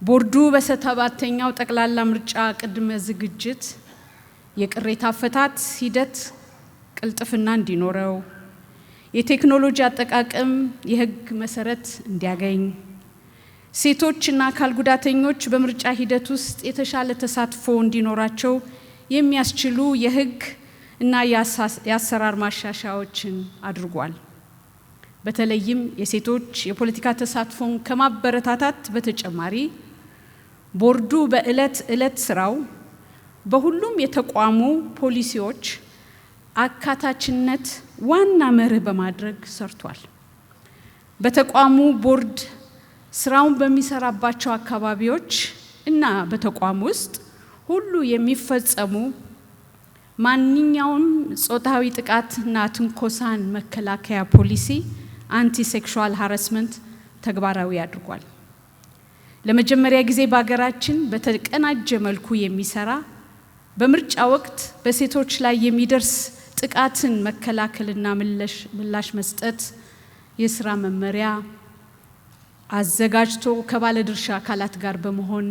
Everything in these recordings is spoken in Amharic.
ቦርዱ በሰባተኛው ጠቅላላ ምርጫ ቅድመ ዝግጅት የቅሬታ አፈታት ሂደት ቅልጥፍና እንዲኖረው የቴክኖሎጂ አጠቃቀም የህግ መሰረት እንዲያገኝ ሴቶችና አካል ጉዳተኞች በምርጫ ሂደት ውስጥ የተሻለ ተሳትፎ እንዲኖራቸው የሚያስችሉ የህግ እና የአሰራር ማሻሻያዎችን አድርጓል። በተለይም የሴቶች የፖለቲካ ተሳትፎን ከማበረታታት በተጨማሪ ቦርዱ በዕለት ስራው በሁሉም የተቋሙ ፖሊሲዎች አካታችነት ዋና መርህ በማድረግ ሰርቷል። በተቋሙ ቦርድ ስራውን በሚሰራባቸው አካባቢዎች እና በተቋሙ ውስጥ ሁሉ የሚፈጸሙ ማንኛውም ጾታዊ ጥቃትና ትንኮሳን መከላከያ ፖሊሲ አንቲ ሴክሹዋል ሃራስመንት ተግባራዊ አድርጓል። ለመጀመሪያ ጊዜ በአገራችን በተቀናጀ መልኩ የሚሰራ በምርጫ ወቅት በሴቶች ላይ የሚደርስ ጥቃትን መከላከልና ምላሽ መስጠት የስራ መመሪያ አዘጋጅቶ ከባለድርሻ አካላት ጋር በመሆን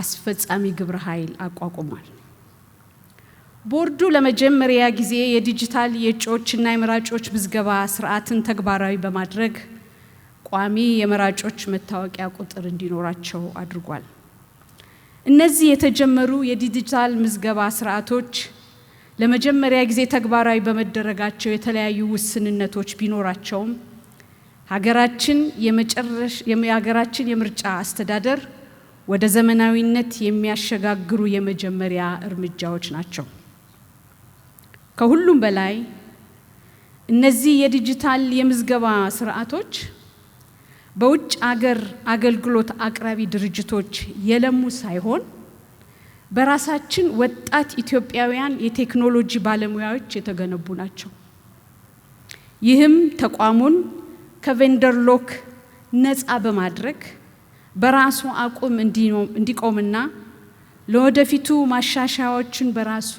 አስፈጻሚ ግብረ ኃይል አቋቁሟል። ቦርዱ ለመጀመሪያ ጊዜ የዲጂታል የእጩዎችና የመራጮች ምዝገባ ስርዓትን ተግባራዊ በማድረግ ቋሚ የመራጮች መታወቂያ ቁጥር እንዲኖራቸው አድርጓል። እነዚህ የተጀመሩ የዲጂታል ምዝገባ ስርዓቶች ለመጀመሪያ ጊዜ ተግባራዊ በመደረጋቸው የተለያዩ ውስንነቶች ቢኖራቸውም ሀገራችን የምርጫ አስተዳደር ወደ ዘመናዊነት የሚያሸጋግሩ የመጀመሪያ እርምጃዎች ናቸው። ከሁሉም በላይ እነዚህ የዲጂታል የምዝገባ ስርዓቶች በውጭ አገር አገልግሎት አቅራቢ ድርጅቶች የለሙ ሳይሆን በራሳችን ወጣት ኢትዮጵያውያን የቴክኖሎጂ ባለሙያዎች የተገነቡ ናቸው። ይህም ተቋሙን ከቬንደር ሎክ ነፃ በማድረግ በራሱ አቁም እንዲቆምና ለወደፊቱ ማሻሻያዎችን በራሱ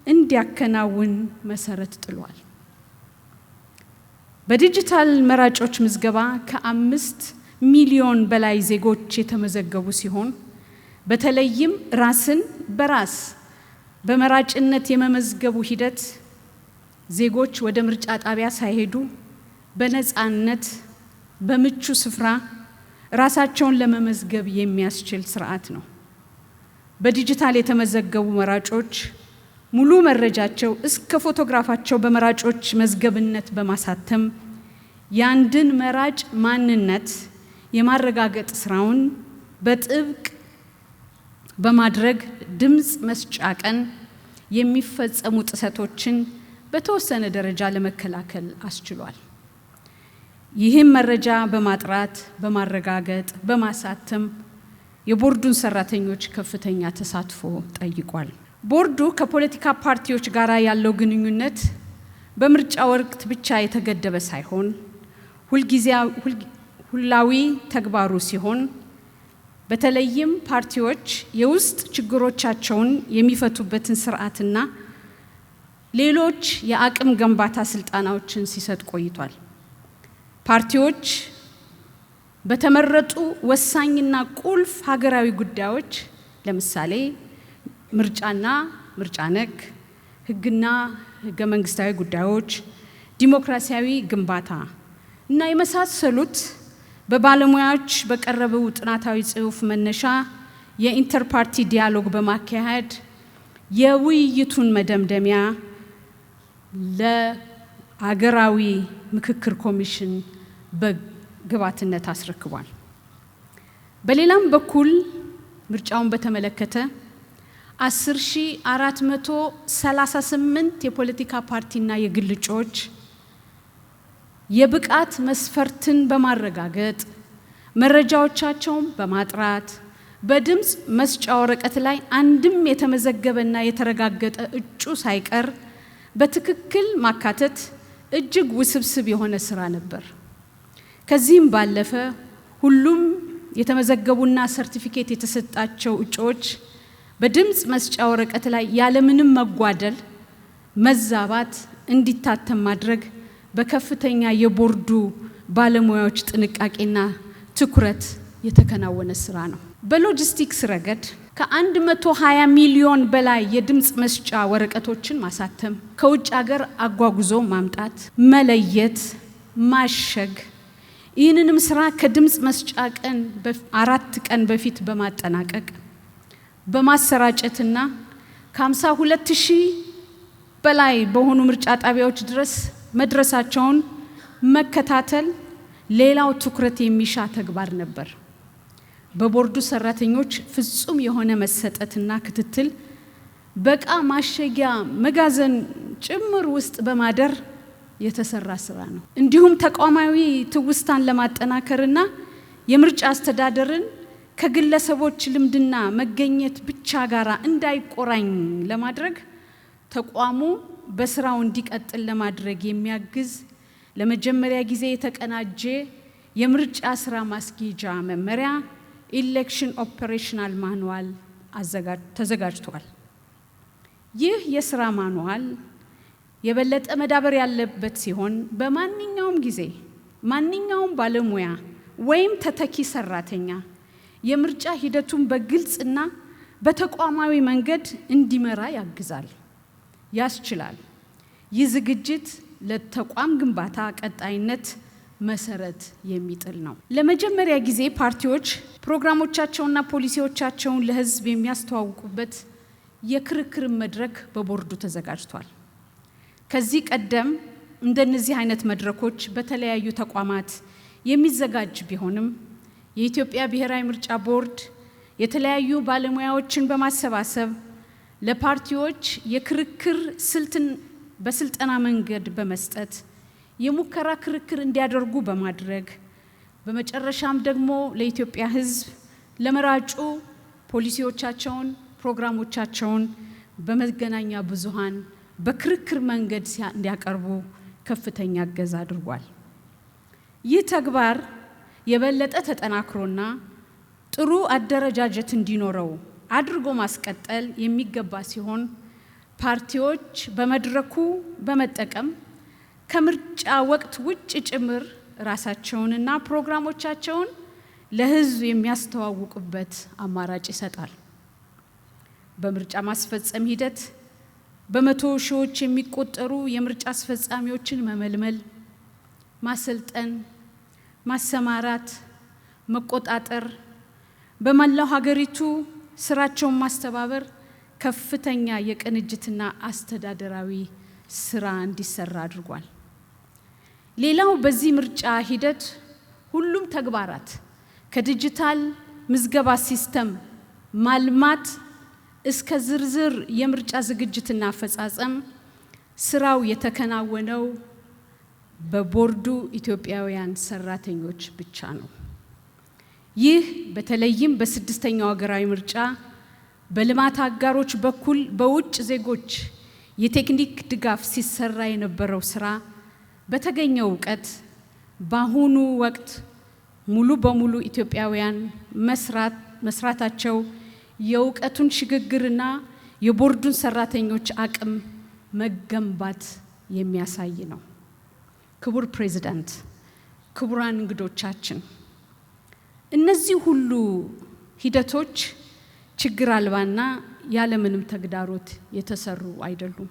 እንዲያከናውን መሰረት ጥሏል። በዲጂታል መራጮች ምዝገባ ከ5 ሚሊዮን በላይ ዜጎች የተመዘገቡ ሲሆን በተለይም ራስን በራስ በመራጭነት የመመዝገቡ ሂደት ዜጎች ወደ ምርጫ ጣቢያ ሳይሄዱ በነፃነት በምቹ ስፍራ ራሳቸውን ለመመዝገብ የሚያስችል ስርዓት ነው። በዲጂታል የተመዘገቡ መራጮች ሙሉ መረጃቸው እስከ ፎቶግራፋቸው በመራጮች መዝገብነት በማሳተም ያንድን መራጭ ማንነት የማረጋገጥ ስራውን በጥብቅ በማድረግ ድምጽ መስጫ ቀን የሚፈጸሙ ጥሰቶችን በተወሰነ ደረጃ ለመከላከል አስችሏል። ይህም መረጃ በማጥራት በማረጋገጥ በማሳተም የቦርዱን ሰራተኞች ከፍተኛ ተሳትፎ ጠይቋል። ቦርዱ ከፖለቲካ ፓርቲዎች ጋር ያለው ግንኙነት በምርጫ ወቅት ብቻ የተገደበ ሳይሆን ሁላዊ ተግባሩ ሲሆን በተለይም ፓርቲዎች የውስጥ ችግሮቻቸውን የሚፈቱበትን ስርዓትና ሌሎች የአቅም ግንባታ ስልጠናዎችን ሲሰጥ ቆይቷል። ፓርቲዎች በተመረጡ ወሳኝና ቁልፍ ሀገራዊ ጉዳዮች ለምሳሌ ምርጫና ምርጫ ነክ ህግና ህገ መንግስታዊ ጉዳዮች፣ ዲሞክራሲያዊ ግንባታ እና የመሳሰሉት በባለሙያዎች በቀረበው ጥናታዊ ጽሑፍ መነሻ የኢንተርፓርቲ ዲያሎግ በማካሄድ የውይይቱን መደምደሚያ ለሀገራዊ ምክክር ኮሚሽን በግብዓትነት አስረክቧል። በሌላም በኩል ምርጫውን በተመለከተ 10438 የፖለቲካ ፓርቲና የግል እጩዎች የብቃት መስፈርትን በማረጋገጥ መረጃዎቻቸውን በማጥራት በድምጽ መስጫ ወረቀት ላይ አንድም የተመዘገበና የተረጋገጠ እጩ ሳይቀር በትክክል ማካተት እጅግ ውስብስብ የሆነ ስራ ነበር። ከዚህም ባለፈ ሁሉም የተመዘገቡና ሰርቲፊኬት የተሰጣቸው እጩዎች በድምጽ መስጫ ወረቀት ላይ ያለምንም መጓደል መዛባት እንዲታተም ማድረግ በከፍተኛ የቦርዱ ባለሙያዎች ጥንቃቄና ትኩረት የተከናወነ ስራ ነው። በሎጂስቲክስ ረገድ ከ120 ሚሊዮን በላይ የድምጽ መስጫ ወረቀቶችን ማሳተም፣ ከውጭ ሀገር አጓጉዞ ማምጣት፣ መለየት፣ ማሸግ፣ ይህንንም ስራ ከድምጽ መስጫ ቀን 4 ቀን በፊት በማጠናቀቅ በማሰራጨትና ከ52,000 በላይ በሆኑ ምርጫ ጣቢያዎች ድረስ መድረሳቸውን መከታተል ሌላው ትኩረት የሚሻ ተግባር ነበር። በቦርዱ ሰራተኞች ፍጹም የሆነ መሰጠትና ክትትል በቃ ማሸጊያ መጋዘን ጭምር ውስጥ በማደር የተሰራ ስራ ነው። እንዲሁም ተቋማዊ ትውስታን ለማጠናከርና የምርጫ አስተዳደርን ከግለሰቦች ልምድና መገኘት ብቻ ጋራ እንዳይቆራኝ ለማድረግ ተቋሙ በስራው እንዲቀጥል ለማድረግ የሚያግዝ ለመጀመሪያ ጊዜ የተቀናጀ የምርጫ ስራ ማስጌጃ መመሪያ ኢሌክሽን ኦፐሬሽናል ማኑዋል ተዘጋጅቷል። ይህ የስራ ማኑዋል የበለጠ መዳበር ያለበት ሲሆን በማንኛውም ጊዜ ማንኛውም ባለሙያ ወይም ተተኪ ሰራተኛ የምርጫ ሂደቱን በግልጽና በተቋማዊ መንገድ እንዲመራ ያግዛል፣ ያስችላል። ይህ ዝግጅት ለተቋም ግንባታ ቀጣይነት መሰረት የሚጥል ነው። ለመጀመሪያ ጊዜ ፓርቲዎች ፕሮግራሞቻቸውና ፖሊሲዎቻቸውን ለህዝብ የሚያስተዋውቁበት የክርክር መድረክ በቦርዱ ተዘጋጅቷል። ከዚህ ቀደም እንደነዚህ አይነት መድረኮች በተለያዩ ተቋማት የሚዘጋጅ ቢሆንም የኢትዮጵያ ብሔራዊ ምርጫ ቦርድ የተለያዩ ባለሙያዎችን በማሰባሰብ ለፓርቲዎች የክርክር ስልትን በስልጠና መንገድ በመስጠት የሙከራ ክርክር እንዲያደርጉ በማድረግ በመጨረሻም ደግሞ ለኢትዮጵያ ህዝብ ለመራጩ ፖሊሲዎቻቸውን ፕሮግራሞቻቸውን በመገናኛ ብዙሃን በክርክር መንገድ እንዲያቀርቡ ከፍተኛ እገዛ አድርጓል። ይህ ተግባር የበለጠ ተጠናክሮና ጥሩ አደረጃጀት እንዲኖረው አድርጎ ማስቀጠል የሚገባ ሲሆን ፓርቲዎች በመድረኩ በመጠቀም ከምርጫ ወቅት ውጭ ጭምር ራሳቸውንና ፕሮግራሞቻቸውን ለህዝብ የሚያስተዋውቁበት አማራጭ ይሰጣል። በምርጫ ማስፈጸም ሂደት በመቶ ሺዎች የሚቆጠሩ የምርጫ አስፈጻሚዎችን መመልመል፣ ማሰልጠን፣ ማሰማራት፣ መቆጣጠር፣ በመላው ሀገሪቱ ስራቸውን ማስተባበር ከፍተኛ የቅንጅትና አስተዳደራዊ ስራ እንዲሰራ አድርጓል። ሌላው በዚህ ምርጫ ሂደት ሁሉም ተግባራት ከዲጂታል ምዝገባ ሲስተም ማልማት እስከ ዝርዝር የምርጫ ዝግጅትና አፈጻጸም ስራው የተከናወነው በቦርዱ ኢትዮጵያውያን ሰራተኞች ብቻ ነው። ይህ በተለይም በስድስተኛው ሀገራዊ ምርጫ በልማት አጋሮች በኩል በውጭ ዜጎች የቴክኒክ ድጋፍ ሲሰራ የነበረው ስራ በተገኘው እውቀት በአሁኑ ወቅት ሙሉ በሙሉ ኢትዮጵያውያን መስራታቸው የእውቀቱን ሽግግርና የቦርዱን ሰራተኞች አቅም መገንባት የሚያሳይ ነው። ክቡር ፕሬዝዳንት፣ ክቡራን እንግዶቻችን፣ እነዚህ ሁሉ ሂደቶች ችግር አልባና ያለምንም ተግዳሮት የተሰሩ አይደሉም።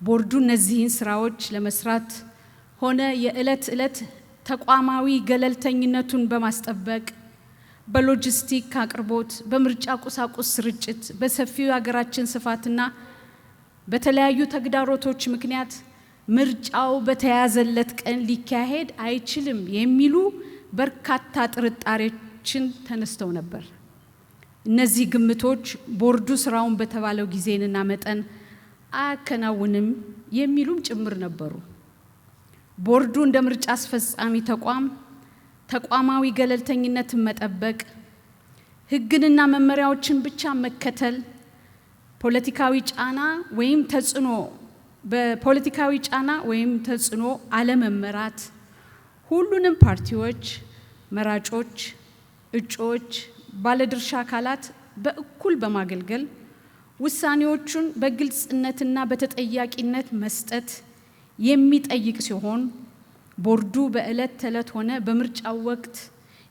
ቦርዱ እነዚህን ስራዎች ለመስራት ሆነ የዕለት ዕለት ተቋማዊ ገለልተኝነቱን በማስጠበቅ በሎጂስቲክ አቅርቦት፣ በምርጫ ቁሳቁስ ስርጭት፣ በሰፊው ሀገራችን ስፋትና በተለያዩ ተግዳሮቶች ምክንያት ምርጫው በተያዘለት ቀን ሊካሄድ አይችልም የሚሉ በርካታ ጥርጣሬዎችን ተነስተው ነበር። እነዚህ ግምቶች ቦርዱ ስራውን በተባለው ጊዜና መጠን አያከናውንም የሚሉም ጭምር ነበሩ። ቦርዱ እንደ ምርጫ አስፈጻሚ ተቋም ተቋማዊ ገለልተኝነትን መጠበቅ፣ ህግንና መመሪያዎችን ብቻ መከተል፣ ፖለቲካዊ ጫና ወይም ተጽዕኖ አለመመራት፣ ሁሉንም ፓርቲዎች፣ መራጮች፣ እጩዎች፣ ባለድርሻ አካላት በእኩል በማገልገል ውሳኔዎቹን በግልጽነትና በተጠያቂነት መስጠት የሚጠይቅ ሲሆን ቦርዱ በዕለት ተዕለት ሆነ በምርጫው ወቅት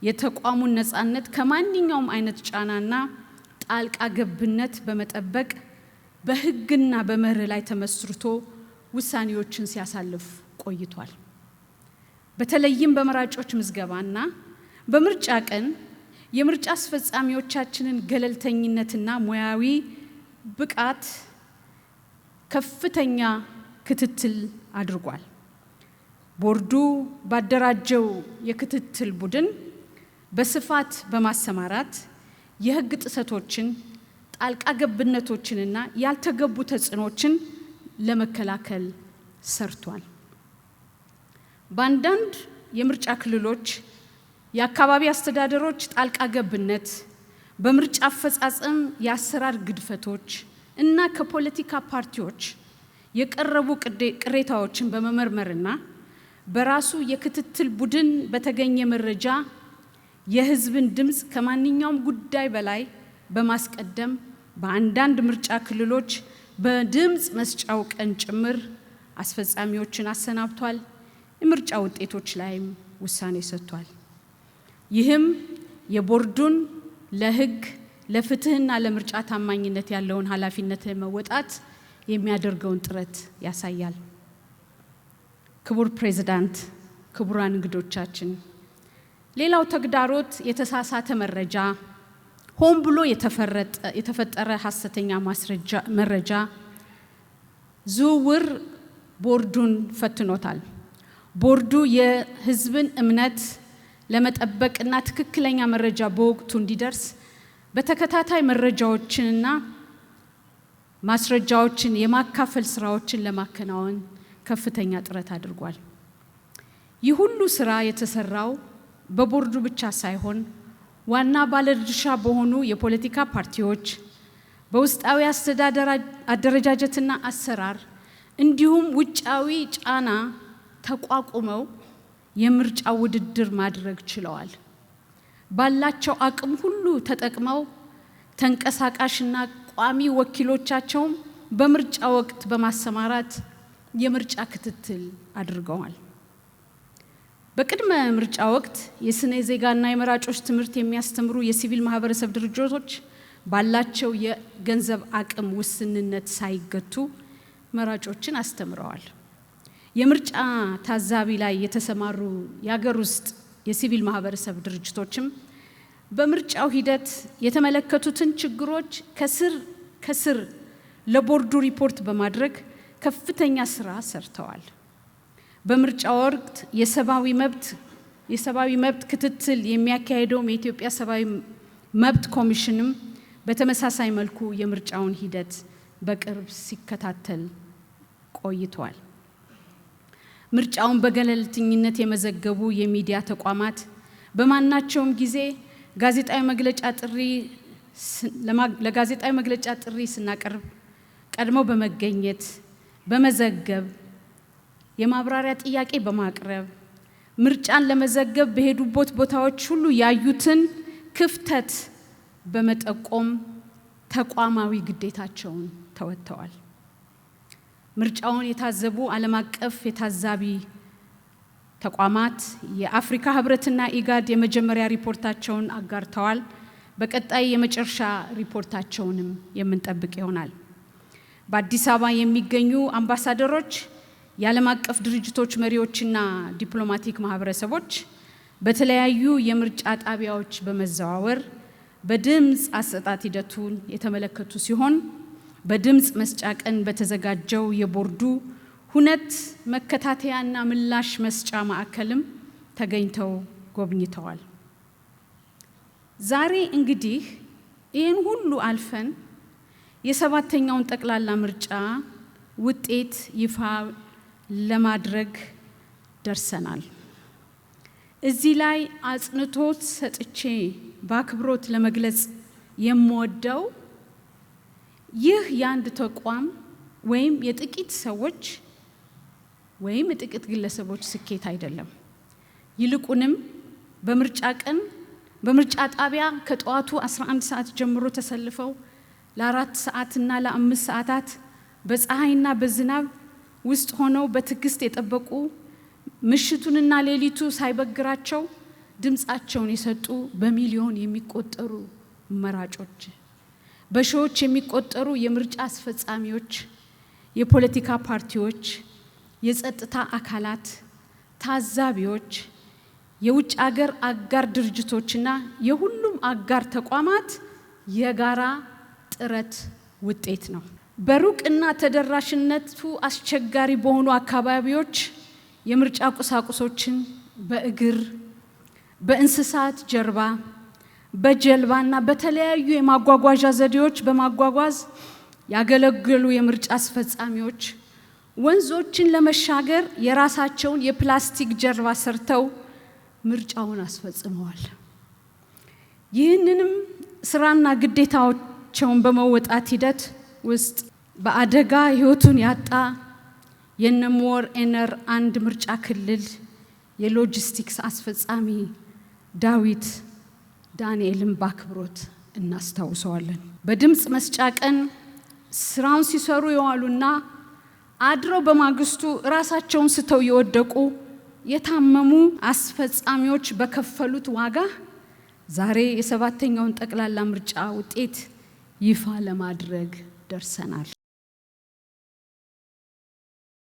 የተቋሙን ነፃነት ከማንኛውም አይነት ጫናና ጣልቃ ገብነት በመጠበቅ በሕግና በመርህ ላይ ተመስርቶ ውሳኔዎችን ሲያሳልፍ ቆይቷል። በተለይም በመራጮች ምዝገባና በምርጫ ቀን የምርጫ አስፈጻሚዎቻችንን ገለልተኝነትና ሙያዊ ብቃት ከፍተኛ ክትትል አድርጓል። ቦርዱ ባደራጀው የክትትል ቡድን በስፋት በማሰማራት የሕግ ጥሰቶችን፣ ጣልቃ ገብነቶችንና ያልተገቡ ተጽዕኖችን ለመከላከል ሰርቷል። በአንዳንድ የምርጫ ክልሎች የአካባቢ አስተዳደሮች ጣልቃ ገብነት፣ በምርጫ አፈጻጸም የአሰራር ግድፈቶች እና ከፖለቲካ ፓርቲዎች የቀረቡ ቅሬታዎችን በመመርመርና በራሱ የክትትል ቡድን በተገኘ መረጃ የሕዝብን ድምፅ ከማንኛውም ጉዳይ በላይ በማስቀደም በአንዳንድ ምርጫ ክልሎች በድምፅ መስጫው ቀን ጭምር አስፈጻሚዎችን አሰናብቷል። የምርጫ ውጤቶች ላይም ውሳኔ ሰጥቷል። ይህም የቦርዱን ለሕግ ለፍትህና ለምርጫ ታማኝነት ያለውን ኃላፊነት ለመወጣት የሚያደርገውን ጥረት ያሳያል። ክቡር ፕሬዝዳንት፣ ክቡራን እንግዶቻችን፣ ሌላው ተግዳሮት የተሳሳተ መረጃ፣ ሆን ብሎ የተፈጠረ ሐሰተኛ መረጃ ዝውውር ቦርዱን ፈትኖታል። ቦርዱ የሕዝብን እምነት ለመጠበቅና ትክክለኛ መረጃ በወቅቱ እንዲደርስ በተከታታይ መረጃዎችንና ማስረጃዎችን የማካፈል ስራዎችን ለማከናወን ከፍተኛ ጥረት አድርጓል። ይህ ሁሉ ስራ የተሰራው በቦርዱ ብቻ ሳይሆን ዋና ባለድርሻ በሆኑ የፖለቲካ ፓርቲዎች፣ በውስጣዊ አስተዳደር አደረጃጀትና አሰራር እንዲሁም ውጫዊ ጫና ተቋቁመው የምርጫ ውድድር ማድረግ ችለዋል። ባላቸው አቅም ሁሉ ተጠቅመው ተንቀሳቃሽና ቋሚ ወኪሎቻቸውም በምርጫ ወቅት በማሰማራት የምርጫ ክትትል አድርገዋል። በቅድመ ምርጫ ወቅት የስነ ዜጋና የመራጮች ትምህርት የሚያስተምሩ የሲቪል ማህበረሰብ ድርጅቶች ባላቸው የገንዘብ አቅም ውስንነት ሳይገቱ መራጮችን አስተምረዋል። የምርጫ ታዛቢ ላይ የተሰማሩ የሀገር ውስጥ የሲቪል ማህበረሰብ ድርጅቶችም በምርጫው ሂደት የተመለከቱትን ችግሮች ከስር ለቦርዱ ሪፖርት በማድረግ ከፍተኛ ስራ ሰርተዋል። በምርጫ ወቅት የሰብአዊ መብት ክትትል የሚያካሄደው የኢትዮጵያ ሰብአዊ መብት ኮሚሽንም በተመሳሳይ መልኩ የምርጫውን ሂደት በቅርብ ሲከታተል ቆይቷል። ምርጫውን በገለልተኝነት የመዘገቡ የሚዲያ ተቋማት በማናቸውም ጊዜ ለጋዜጣዊ መግለጫ ጥሪ ስናቀርብ ቀድመው በመገኘት በመዘገብ የማብራሪያ ጥያቄ በማቅረብ ምርጫን ለመዘገብ በሄዱበት ቦታዎች ሁሉ ያዩትን ክፍተት በመጠቆም ተቋማዊ ግዴታቸውን ተወጥተዋል። ምርጫውን የታዘቡ ዓለም አቀፍ የታዛቢ ተቋማት የአፍሪካ ህብረትና ኢጋድ የመጀመሪያ ሪፖርታቸውን አጋርተዋል። በቀጣይ የመጨረሻ ሪፖርታቸውንም የምንጠብቅ ይሆናል። በአዲስ አበባ የሚገኙ አምባሳደሮች፣ የዓለም አቀፍ ድርጅቶች መሪዎችና ዲፕሎማቲክ ማህበረሰቦች በተለያዩ የምርጫ ጣቢያዎች በመዘዋወር በድምፅ አሰጣጥ ሂደቱን የተመለከቱ ሲሆን በድምፅ መስጫ ቀን በተዘጋጀው የቦርዱ ሁነት መከታተያና ምላሽ መስጫ ማዕከልም ተገኝተው ጎብኝተዋል። ዛሬ እንግዲህ ይህን ሁሉ አልፈን የሰባተኛውን ጠቅላላ ምርጫ ውጤት ይፋ ለማድረግ ደርሰናል። እዚህ ላይ አጽንዖት ሰጥቼ በአክብሮት ለመግለጽ የምወደው ይህ የአንድ ተቋም ወይም የጥቂት ሰዎች ወይም የጥቂት ግለሰቦች ስኬት አይደለም። ይልቁንም በምርጫ ቀን በምርጫ ጣቢያ ከጠዋቱ 11 ሰዓት ጀምሮ ተሰልፈው ለ4 ሰዓትና ለ5 ሰዓታት በፀሐይና በዝናብ ውስጥ ሆነው በትዕግስት የጠበቁ ምሽቱንና ሌሊቱ ሳይበግራቸው ድምጻቸውን የሰጡ በሚሊዮን የሚቆጠሩ መራጮች፣ በሺዎች የሚቆጠሩ የምርጫ አስፈጻሚዎች፣ የፖለቲካ ፓርቲዎች፣ የጸጥታ አካላት፣ ታዛቢዎች፣ የውጭ ሀገር አጋር ድርጅቶችና የሁሉም አጋር ተቋማት የጋራ ጥረት ውጤት ነው። በሩቅና ተደራሽነቱ አስቸጋሪ በሆኑ አካባቢዎች የምርጫ ቁሳቁሶችን በእግር፣ በእንስሳት ጀርባ፣ በጀልባና በተለያዩ የማጓጓዣ ዘዴዎች በማጓጓዝ ያገለገሉ የምርጫ አስፈጻሚዎች ወንዞችን ለመሻገር የራሳቸውን የፕላስቲክ ጀልባ ሰርተው ምርጫውን አስፈጽመዋል። ይህንንም ስራና ግዴታቸውን በመወጣት ሂደት ውስጥ በአደጋ ህይወቱን ያጣ የነሞር ኤነር 1 ምርጫ ክልል የሎጂስቲክስ አስፈጻሚ ዳዊት ዳንኤልን በአክብሮት እናስታውሰዋለን። በድምጽ መስጫ ቀን ስራውን ሲሰሩ የዋሉና አድረው በማግስቱ ራሳቸውን ስተው የወደቁ የታመሙ አስፈጻሚዎች በከፈሉት ዋጋ ዛሬ የ7ኛውን ጠቅላላ ምርጫ ውጤት ይፋ ለማድረግ ደርሰናል።